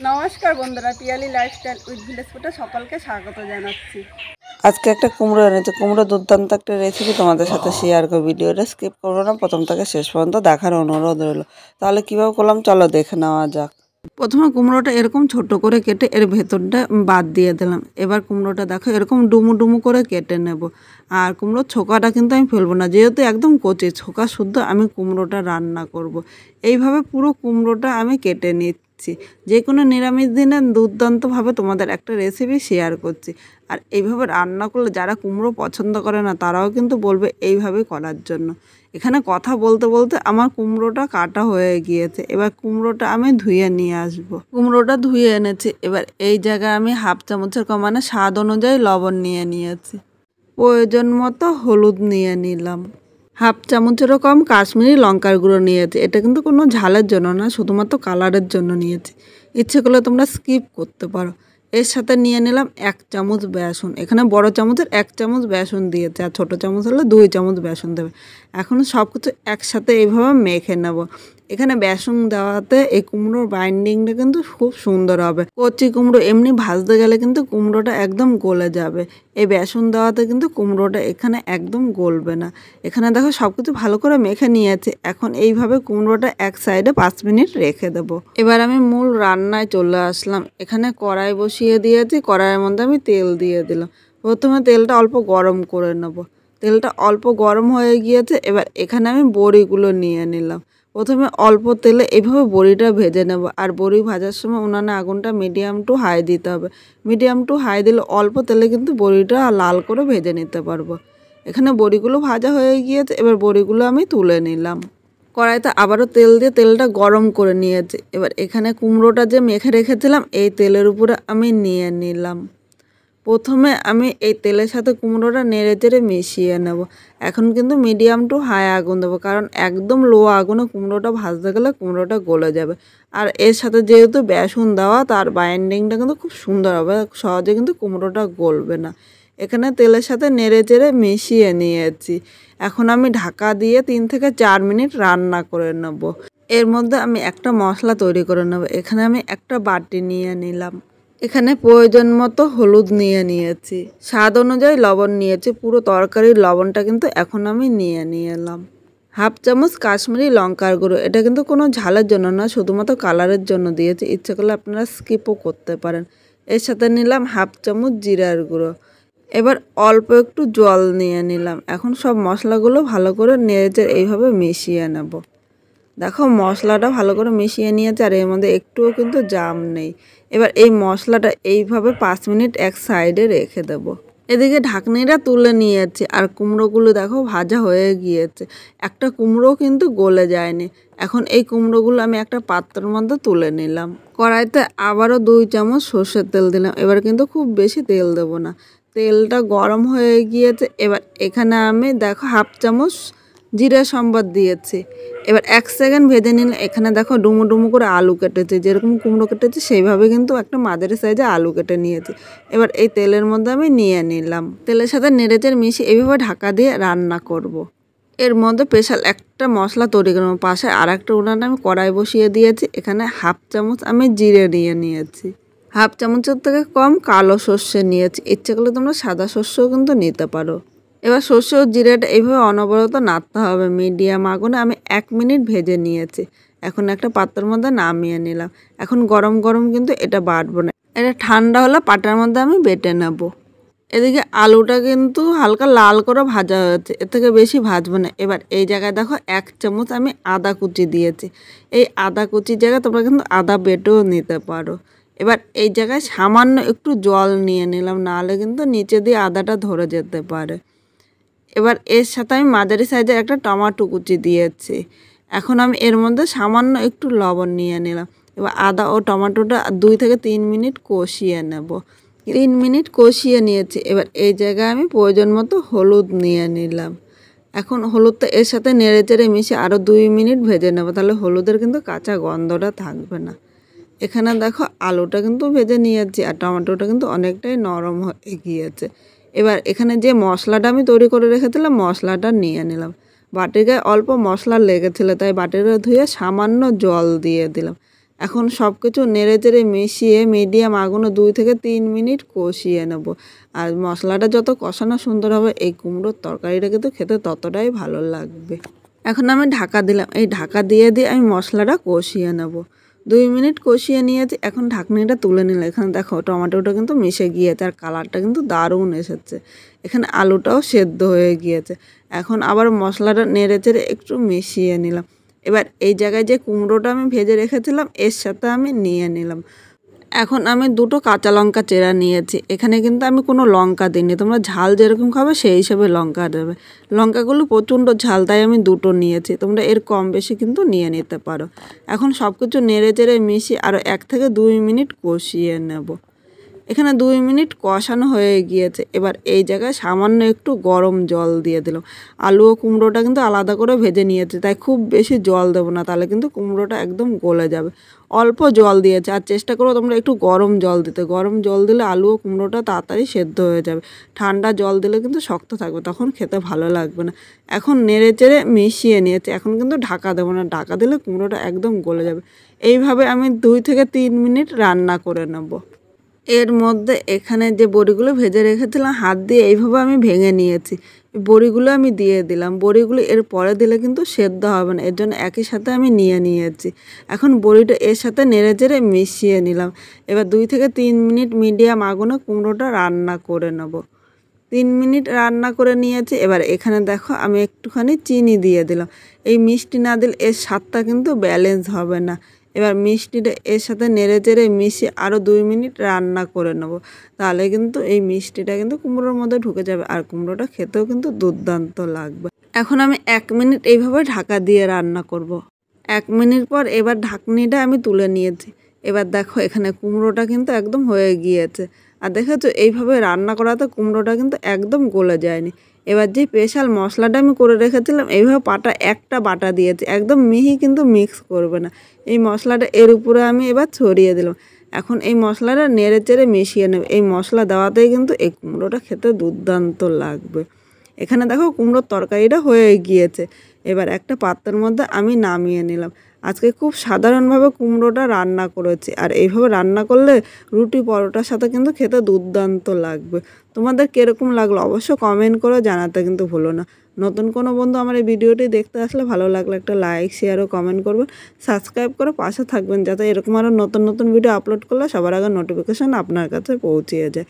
নমস্কার বন্ধুরা, Piyali lifestyle with village ফুডে সকলকে স্বাগত জানাচ্ছি। আজকে একটা কুমড়ো এনেছে। কুমড়ো দুর্দান্ত একটা রেসিপি তোমাদের সাথে শেয়ার করব। ভিডিওটা স্কিপ করবো না, প্রথম থেকে শেষ পর্যন্ত দেখার অনুরোধ রইল। তাহলে কীভাবে করলাম চলো দেখে নেওয়া যাক। প্রথমে কুমড়োটা এরকম ছোট করে কেটে এর ভেতরটা বাদ দিয়ে দিলাম। এবার কুমড়োটা দেখো এরকম ডুমু ডুমু করে কেটে নেব। আর কুমড়োর ছোকাটা কিন্তু আমি ফেলবো না, যেহেতু একদম কচি ছোকা শুদ্ধ আমি কুমড়োটা রান্না করব। এইভাবে পুরো কুমড়োটা আমি কেটে নিচ্ছি। যে কোনো নিরামিষ দিনে দুর্দান্তভাবে তোমাদের একটা রেসিপি শেয়ার করছি। আর এইভাবে রান্না করলে যারা কুমড়ো পছন্দ করে না তারাও কিন্তু বলবে এইভাবে করার জন্য। এখানে কথা বলতে বলতে আমার কুমড়োটা কাটা হয়ে গিয়েছে। এবার কুমড়োটা আমি ধুয়ে নিয়ে আসবো। কুমড়োটা ধুয়ে এনেছি। এবার এই জায়গায় আমি হাফ চামচের কম মানে স্বাদ অনুযায়ী লবণ নিয়ে নিয়েছি। প্রয়োজন মতো হলুদ নিয়ে নিলাম। হাফ চামচেরও কম কাশ্মীরি লঙ্কার গুঁড়ো নিয়েছি। এটা কিন্তু কোনো ঝালের জন্য না, শুধুমাত্র কালারের জন্য নিয়েছি। ইচ্ছে করলে তোমরা স্কিপ করতে পারো। এর সাথে নিয়ে নিলাম 1 চামচ বেসন। এখানে বড় চামচের 1 চামচ বেসন দিয়েছে, আর ছোটো চামচ হলে 2 চামচ বেসন দেবে। এখন সব কিছু একসাথে এইভাবে মেখে নেব। এখানে বেসন দেওয়াতে এই কুমড়োর বাইন্ডিংটা কিন্তু খুব সুন্দর হবে। কচি কুমড়ো এমনি ভাজতে গেলে কিন্তু কুমড়োটা একদম গলে যাবে। এই বেসন দেওয়াতে কিন্তু কুমড়োটা এখানে একদম গলবে না। এখানে দেখো সব কিছু ভালো করে মেখে নিয়েছে। এখন এইভাবে কুমড়োটা এক সাইডে 5 মিনিট রেখে দেবো। এবার আমি মূল রান্নায় চলে আসলাম। এখানে কড়াই বসিয়ে দিয়েছি। কড়াইয়ের মধ্যে আমি তেল দিয়ে দিলাম। প্রথমে তেলটা অল্প গরম করে নেব। তেলটা অল্প গরম হয়ে গিয়েছে। এবার এখানে আমি বড়িগুলো নিয়ে নিলাম। প্রথমে অল্প তেলে এইভাবে বড়িটা ভেজে নেব। আর বড়ি ভাজার সময় উনানে আগুনটা মিডিয়াম টু হাই দিতে হবে। মিডিয়াম টু হাই দিলে অল্প তেলে কিন্তু বড়িটা লাল করে ভেজে নিতে পারবো। এখানে বড়িগুলো ভাজা হয়ে গিয়েছে। এবার বড়িগুলো আমি তুলে নিলাম। কড়াইতে আবারও তেল দিয়ে তেলটা গরম করে নিয়েছি। এবার এখানে কুমড়োটা যে মেখে রেখেছিলাম এই তেলের উপরে আমি নিয়ে নিলাম। প্রথমে আমি এই তেলের সাথে কুমড়োটা নেড়ে চেড়ে মিশিয়ে নেব। এখন কিন্তু মিডিয়াম টু হাই আগুন দেবো, কারণ একদম লো আগুনে কুমড়োটা ভাজতে গেলে কুমড়োটা গলে যাবে। আর এর সাথে যেহেতু বেসন দেওয়া তার বাইন্ডিংটা কিন্তু খুব সুন্দর হবে, সহজে কিন্তু কুমড়োটা গলবে না। এখানে তেলের সাথে নেড়ে চেড়ে মিশিয়ে নিয়েছি। এখন আমি ঢাকা দিয়ে 3 থেকে 4 মিনিট রান্না করে নেব। এর মধ্যে আমি একটা মশলা তৈরি করে নেব। এখানে আমি একটা বাটি নিয়ে নিলাম। এখানে প্রয়োজন মতো হলুদ নিয়ে নিয়েছি। স্বাদ অনুযায়ী লবণ নিয়েছি। পুরো তরকারির লবণটা কিন্তু এখন আমি নিয়ে এলাম। হাফ চামচ কাশ্মীরি লঙ্কার গুঁড়ো। এটা কিন্তু কোনো ঝালের জন্য না, শুধুমাত্র কালারের জন্য দিয়েছি। ইচ্ছে করলে আপনারা স্কিপও করতে পারেন। এর সাথে নিলাম হাফ চামচ জিরার গুঁড়ো। এবার অল্প একটু জল নিয়ে নিলাম। এখন সব মশলাগুলো ভালো করে নেড়ে এইভাবে মিশিয়ে নেব। দেখো মশলাটা ভালো করে মিশিয়ে নিয়েছে, আর এর মধ্যে একটুও কিন্তু জাম নেই। এবার এই মশলাটা এইভাবে 5 মিনিট এক সাইডে রেখে দেব। এদিকে ঢাকনিটা তুলে নিয়েছি। আর কুমড়োগুলো দেখো ভাজা হয়ে গিয়েছে। একটা কুমড়ো কিন্তু গলে যায়নি। এখন এই কুমড়োগুলো আমি একটা পাত্রের মধ্যে তুলে নিলাম। কড়াইতে আবারও 2 চামচ সর্ষের তেল দিলাম। এবার কিন্তু খুব বেশি তেল দেবো না। তেলটা গরম হয়ে গিয়েছে। এবার এখানে আমি দেখো হাফ চামচ জিরা সম্বাদ দিয়েছি। এবার 1 সেকেন্ড ভেজে নিলে এখানে দেখো ডুমো ডুমো করে আলু কেটেছে। যেরকম কুমড়ো কেটেছে সেইভাবে কিন্তু একটা মাঝারি সাইজে আলু কেটে নিয়েছি। এবার এই তেলের মধ্যে আমি নিয়ে নিলাম। তেলের সাথে নেড়েচেড়ে মিশিয়ে এইভাবে ঢাকা দিয়ে রান্না করব। এর মধ্যে স্পেশাল একটা মশলা তৈরি করবো। পাশে আর একটা উনানে আমি কড়াই বসিয়ে দিয়েছি। এখানে হাফ চামচ আমি জিরে নিয়ে নিয়েছি। হাফ চামচের থেকে কম কালো সর্ষে নিয়েছি। ইচ্ছে করলে তোমরা সাদা সর্ষেও কিন্তু নিতে পারো। এবার সর্ষে ও জিরেটা এইভাবে অনবরত নাড়তে হবে। মিডিয়াম আগুনে আমি 1 মিনিট ভেজে নিয়েছি। এখন একটা পাত্রের মধ্যে নামিয়ে নিলাম। এখন গরম গরম কিন্তু এটা বাটবো না, এটা ঠান্ডা হলে পাটার মধ্যে আমি বেটে নেব। এদিকে আলুটা কিন্তু হালকা লাল করে ভাজা হয়েছে, এর থেকে বেশি ভাজবো না। এবার এই জায়গায় দেখো 1 চামচ আমি আদা কুচি দিয়েছি। এই আদা কুচির জায়গায় তোমরা কিন্তু আদা বেটেও নিতে পারো। এবার এই জায়গায় সামান্য একটু জল নিয়ে নিলাম, নাহলে কিন্তু নিচে দিয়ে আদাটা ধরে যেতে পারে। এবার এর সাথে আমি মাঝারি সাইজের একটা টমেটো কুচি দিয়েছি। এখন আমি এর মধ্যে সামান্য একটু লবণ নিয়ে নিলাম। এবার আদা ও টমেটোটা 2 থেকে 3 মিনিট কষিয়ে নেব। 3 মিনিট কষিয়ে নিয়েছি। এবার এই জায়গায় আমি প্রয়োজন মতো হলুদ নিয়ে নিলাম। এখন হলুদটা এর সাথে নেড়েচেড়ে মিশিয়ে আরও 2 মিনিট ভেজে নেব, তাহলে হলুদের কিন্তু কাঁচা গন্ধটা থাকবে না। এখানে দেখো আলুটা কিন্তু ভেজে নিয়েছি, আর টমেটোটা কিন্তু অনেকটাই নরম হয়ে গিয়েছে। এবার এখানে যে মশলাটা আমি তৈরি করে রেখেছিলাম মশলাটা নিয়ে নিলাম। বাটির গায়ে অল্প মশলা লেগেছিলো, তাই বাটিটা ধুয়ে সামান্য জল দিয়ে দিলাম। এখন সব কিছু নেড়ে চেড়ে মিশিয়ে মিডিয়াম আগুনে 2 থেকে 3 মিনিট কষিয়ে নেব। আর মশলাটা যত কষানো সুন্দর হবে এই কুমড়োর তরকারিটা কিন্তু খেতে ততটাই ভালো লাগবে। এখন আমি ঢাকা দিলাম, এই ঢাকা দিয়ে আমি মশলাটা কষিয়ে নেব। 2 মিনিট কষিয়ে নিয়েছি, এখন ঢাকনিটা তুলে নিলাম। এখানে দেখো টমেটোটা কিন্তু মিশে গিয়েছে আর কালারটা কিন্তু দারুণ এসেছে। এখানে আলুটাও সেদ্ধ হয়ে গিয়েছে। এখন আবার মশলাটা নেড়ে চেড়ে একটু মিশিয়ে নিলাম। এবার এই জায়গায় যে কুমড়োটা আমি ভেজে রেখেছিলাম এর সাথে আমি নিয়ে নিলাম। এখন আমি 2টো কাঁচা লঙ্কা চেরা নিয়েছি। এখানে কিন্তু আমি কোনো লঙ্কা দিইনি, তোমরা ঝাল যেরকম খাবে সেই হিসাবে লঙ্কা দেবে। লঙ্কাগুলো প্রচণ্ড ঝাল তাই আমি 2টো নিয়েছি, তোমরা এর কম বেশি কিন্তু নিয়ে নিতে পারো। এখন সব কিছু নেড়ে চেড়ে মিশিয়ে আরও 1 থেকে 2 মিনিট কষিয়ে নেব। এখানে 2 মিনিট কষানো হয়ে গিয়েছে। এবার এই জায়গায় সামান্য একটু গরম জল দিয়ে দিলাম। আলু ও কুমড়োটা কিন্তু আলাদা করে ভেজে নিয়েছি, তাই খুব বেশি জল দেবো না, তাহলে কিন্তু কুমড়োটা একদম গলে যাবে। অল্প জল দিয়েছে, আর চেষ্টা করো তোমরা একটু গরম জল দিতে। গরম জল দিলে আলু ও কুমড়োটা তাড়াতাড়ি সেদ্ধ হয়ে যাবে। ঠান্ডা জল দিলে কিন্তু শক্ত থাকবে, তখন খেতে ভালো লাগবে না। এখন নেড়ে চেড়ে মিশিয়ে নিয়েছে, এখন কিন্তু ঢাকা দেবো না, ঢাকা দিলে কুমড়োটা একদম গলে যাবে। এইভাবে আমি 2 থেকে 3 মিনিট রান্না করে নেব। এর মধ্যে এখানে যে বড়িগুলো ভেজে রেখেছিলাম হাত দিয়ে এইভাবে আমি ভেঙে নিয়েছি, বড়িগুলো আমি দিয়ে দিলাম। বড়িগুলো এর পরে দিলে কিন্তু সেদ্ধ হবে না, এর জন্য একই সাথে আমি নিয়েছি। এখন বড়িটা এর সাথে নেড়ে চেড়ে মিশিয়ে নিলাম। এবার 2 থেকে 3 মিনিট মিডিয়াম আগুনে কুমড়োটা রান্না করে নেব। 3 মিনিট রান্না করে নিয়েছি। এবার এখানে দেখো আমি একটুখানি চিনি দিয়ে দিলাম। এই মিষ্টি না দিলে এর স্বাদটা কিন্তু ব্যালেন্স হবে না। এবার মিষ্টিটা এর সাথে নেড়ে চেড়ে মিশিয়ে আরও 2 মিনিট রান্না করে নেব। তাহলে কিন্তু এই মিষ্টিটা কিন্তু কুমড়োর মধ্যে ঢুকে যাবে আর কুমড়োটা খেতেও কিন্তু দুর্দান্ত লাগবে। এখন আমি 1 মিনিট এইভাবে ঢাকা দিয়ে রান্না করব। 1 মিনিট পর এবার ঢাকনিটা আমি তুলে নিয়েছি। এবার দেখো এখানে কুমড়োটা কিন্তু একদম হয়ে গিয়েছে। আর দেখেছো এইভাবে রান্না করাতে কুমড়োটা কিন্তু একদম গলে যায়নি। এবার যে স্পেশাল মশলাটা আমি করে রেখেছিলাম এইভাবে একটা বাটা দিয়েছি, একদম মিহি কিন্তু মিক্স করবে না। এই মশলাটা এর উপরে আমি এবার ছড়িয়ে দিলাম। এখন এই মশলাটা নেড়ে চেড়ে মিশিয়ে নেব। এই মশলা দেওয়াতেই কিন্তু এই কুমড়োটা খেতে দুর্দান্ত লাগবে। এখানে দেখো কুমড়োর তরকারিটা হয়ে গিয়েছে। এবার একটা পাত্রের মধ্যে আমি নামিয়ে নিলাম। আজকে খুব সাধারণভাবে কুমড়োটা রান্না করেছি, আর এইভাবে রান্না করলে রুটি পরোটার সাথে কিন্তু খেতে দুর্দান্ত লাগবে। তোমাদের কীরকম লাগলো অবশ্য কমেন্ট করে জানাতে কিন্তু ভুলো না। নতুন কোনো বন্ধু আমার এই ভিডিওটি দেখতে আসলে ভালো লাগলে একটা লাইক শেয়ার ও কমেন্ট করবেন, সাবস্ক্রাইব করে পাশে থাকবেন যাতে এরকম আরও নতুন ভিডিও আপলোড করলে সবার আগে নোটিফিকেশান আপনার কাছে পৌঁছিয়ে যায়।